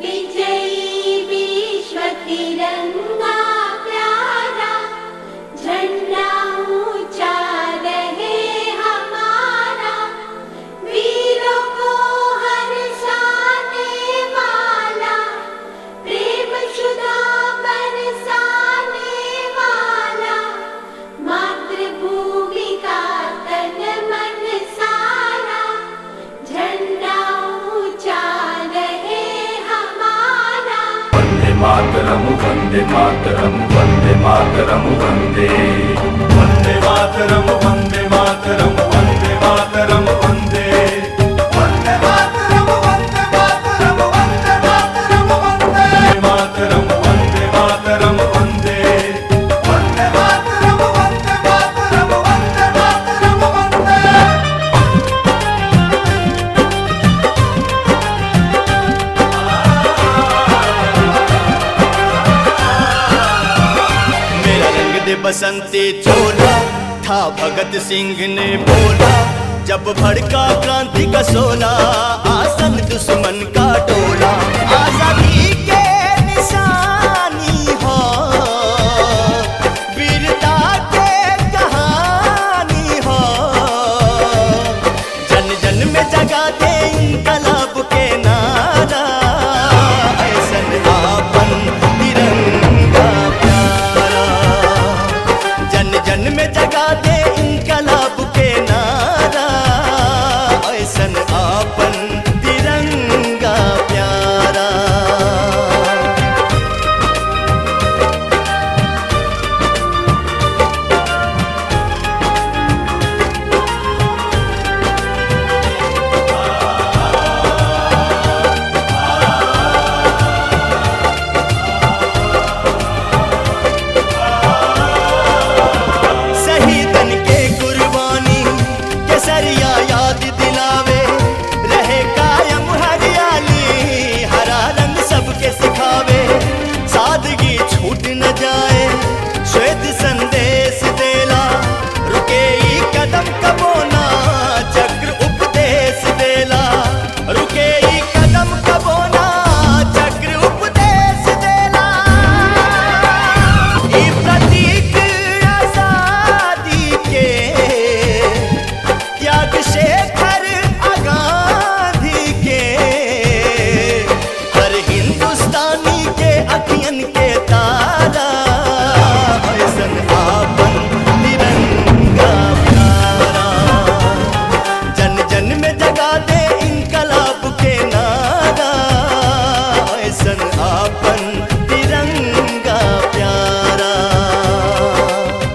विजयी विश्व तिरंगा प्यारा, झंडा ऊंचा रहे हमारा, वीरों को हर्षाने वाला, प्रेम सुधा बरसाने वाला, मातृभूमि का तन मन सारा, झंडा ऊंचा रहे हमारा। वंदे मातरम वंदे मातरम वंदे मातरम वंदे वंदे मातरम वंदे मातरम वंदे मातरम वंदे वंदे मातरम वंदे मातरम वंदे मातरम वंदे मातरम वंदे मातरम वंदे वंदे मातरम वंदे मातरम वंदे मातरम वंदे। मेरा रंग दे बसंती चोला था भगत सिंह ने बोला, जब भड़का क्रांति का सोला, आसन दुश्मन का टोला। आजादी के निशानी हो, वीरता के कहानी हो, जन जन में जगा दे इनकलाब के नारा, ऐसन आपन तिरंगा प्यारा, जन जन में जगा दे इनकलाब के नारा, ऐसन आपन तिरंगा प्यारा। शहीदन के कुर्बानी केसरिया याद दिलावे, रहे कायम हरियाली, हरा रंग सबके सिखावे, सादगी छूट न जाए, श्वेत संदेश देला, रुके ई कदम कबोना, चक्र उपदेश देला, रुके ई कदम कबोना, चक्र उपदेश देला। ई प्रतीक आजादी के, त्याग शेखर आगाधी के, हर हिंदुस्तानी के अखियन के तारा, ऐसन आपन तिरंगा प्यारा, जन जन में जगा दे इनकलाब के नारा, ऐसन आपन